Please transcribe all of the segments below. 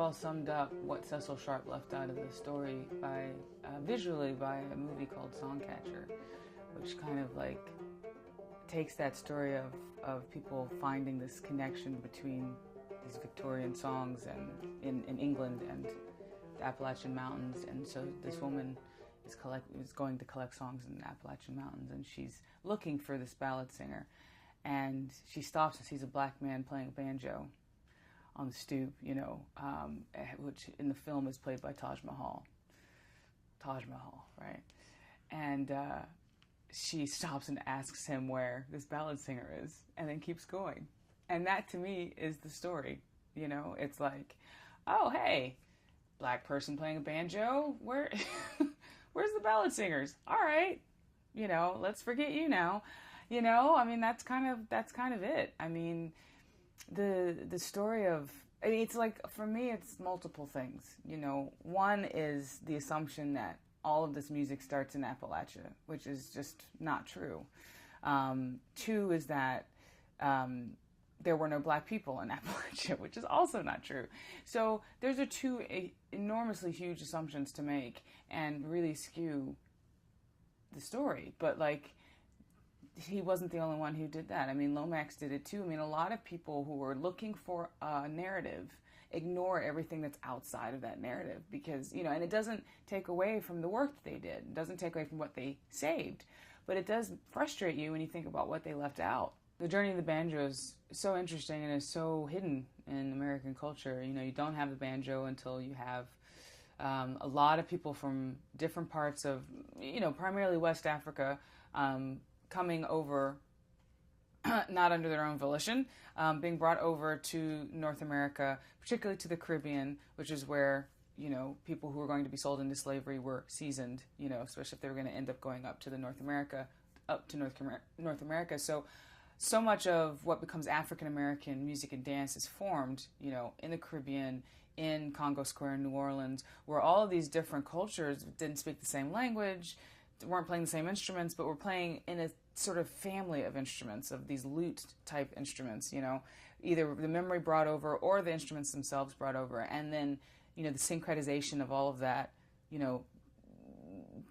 well summed up what Cecil Sharp left out of the story by visually by a movie called Songcatcher, which kind of like takes that story of people finding this connection between these Victorian songs and in England and the Appalachian Mountains. And so this woman is going to collect songs in the Appalachian Mountains, and she's looking for this ballad singer, and she stops and sees a black man playing a banjo on the stoop, which in the film is played by Taj Mahal. Taj Mahal, right? And she stops and asks him where this ballad singer is, and then keeps going. And that to me is the story. It's like, oh, hey, black person playing a banjo, where's the ballad singers? All right, let's forget you now. I mean, that's kind of it. I mean, the story of, it's like, for me, it's multiple things. One is the assumption that all of this music starts in Appalachia, which is just not true. Two is that there were no black people in Appalachia, which is also not true. So those are two enormously huge assumptions to make and really skew the story. But like, he wasn't the only one who did that. I mean, Lomax did it too. I mean, a lot of people who are looking for a narrative ignore everything that's outside of that narrative because, and it doesn't take away from the work that they did. It doesn't take away from what they saved. But it does frustrate you when you think about what they left out. The journey of the banjo is so interesting and is so hidden in American culture. You don't have the banjo until you have a lot of people from different parts of, primarily West Africa, coming over, not under their own volition, being brought over to North America, particularly to the Caribbean, which is where, people who were going to be sold into slavery were seasoned, especially if they were going to end up going up to North America. So much of what becomes African American music and dance is formed, in the Caribbean, in Congo Square in New Orleans, where all of these different cultures didn't speak the same language, weren't playing the same instruments, but were playing in a sort of family of instruments, of these lute type instruments, either the memory brought over or the instruments themselves brought over. And then, the syncretization of all of that,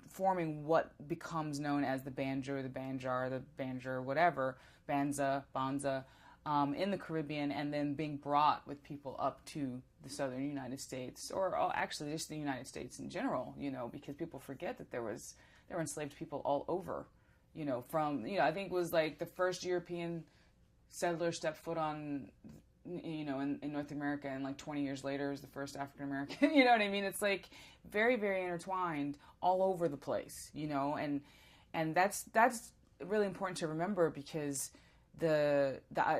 forming what becomes known as the banjo, the banjar, the banjo, whatever, banza, banza, in the Caribbean, and then being brought with people up to the southern United States, or actually just the United States in general, because people forget that there were enslaved people all over, I think it was like the first European settler stepped foot on, in North America, and like 20 years later is the first African American, you know what I mean? It's like very, very intertwined all over the place, and that's really important to remember, because the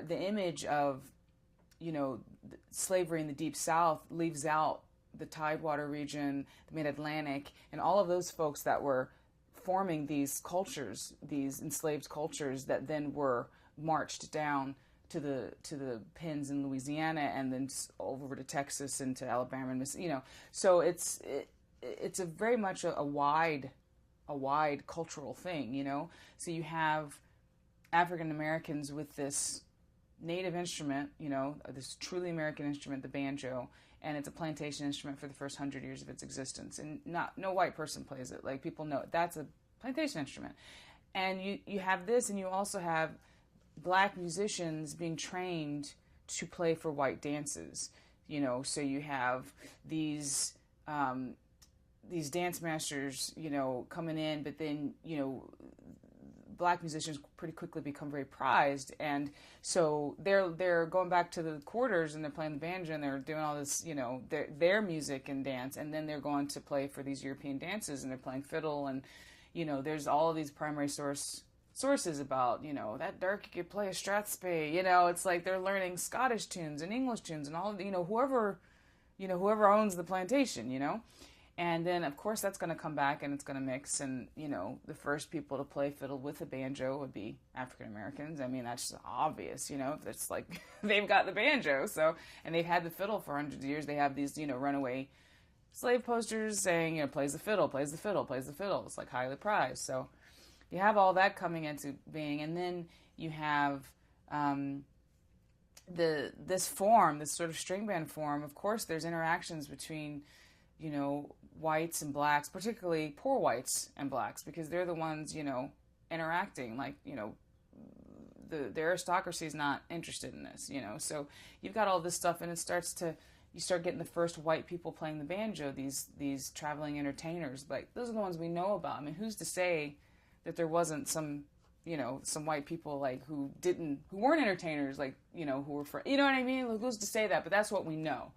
image of, slavery in the Deep South leaves out the Tidewater region, the Mid-Atlantic, and all of those folks that were forming these cultures, these enslaved cultures that then were marched down to the pens in Louisiana and then over to Texas and to Alabama and Mississippi. So it's a very much a wide cultural thing. So you have African Americans with this native instrument, this truly American instrument, the banjo, and it's a plantation instrument for the first 100 years of its existence, and no white person plays it. Like, people know that's a plantation instrument. And you have this, and you also have black musicians being trained to play for white dances. So you have these dance masters, coming in, but then, black musicians pretty quickly become very prized, and so they're going back to the quarters and they're playing the banjo and they're doing all this, their music and dance, and then they're going to play for these European dances and they're playing fiddle, and there's all of these primary sources about, that Dirk could play a strathspey, it's like they're learning Scottish tunes and English tunes and all of whoever owns the plantation, And then, of course, that's going to come back and it's going to mix. And, the first people to play fiddle with a banjo would be African Americans. I mean, that's just obvious, It's like they've got the banjo. So, and they've had the fiddle for hundreds of years. They have these, runaway slave posters saying, plays the fiddle, plays the fiddle, plays the fiddle. It's like highly prized. So you have all that coming into being. And then you have this form, this sort of string band form, of course, there's interactions between, you know, whites and blacks, particularly poor whites and blacks, because they're the ones, you know, interacting. Like, you know, the aristocracy is not interested in this, you know. So you've got all this stuff, and you start getting the first white people playing the banjo, these traveling entertainers. Like, those are the ones we know about. I mean, who's to say that there wasn't some, you know, some white people like who weren't entertainers, like, you know, who were you know what I mean? Like, who's to say that? But that's what we know,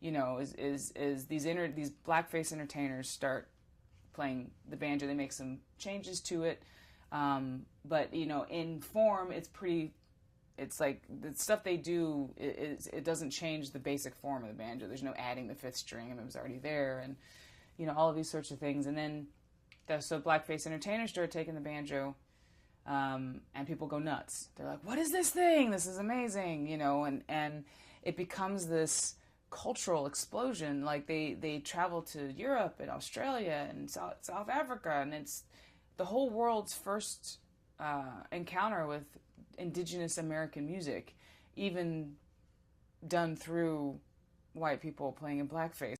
you know, is these blackface entertainers start playing the banjo. They make some changes to it, but, you know, in form, it's like the stuff they do it doesn't change the basic form of the banjo. There's no adding the fifth string, and it was already there, and, you know, all of these sorts of things. And then so blackface entertainers start taking the banjo, and people go nuts. They're like, "What is this thing? This is amazing!" You know, and it becomes this cultural explosion. Like, they travel to Europe and Australia and South Africa, and it's the whole world's first encounter with indigenous American music, even done through white people playing in blackface.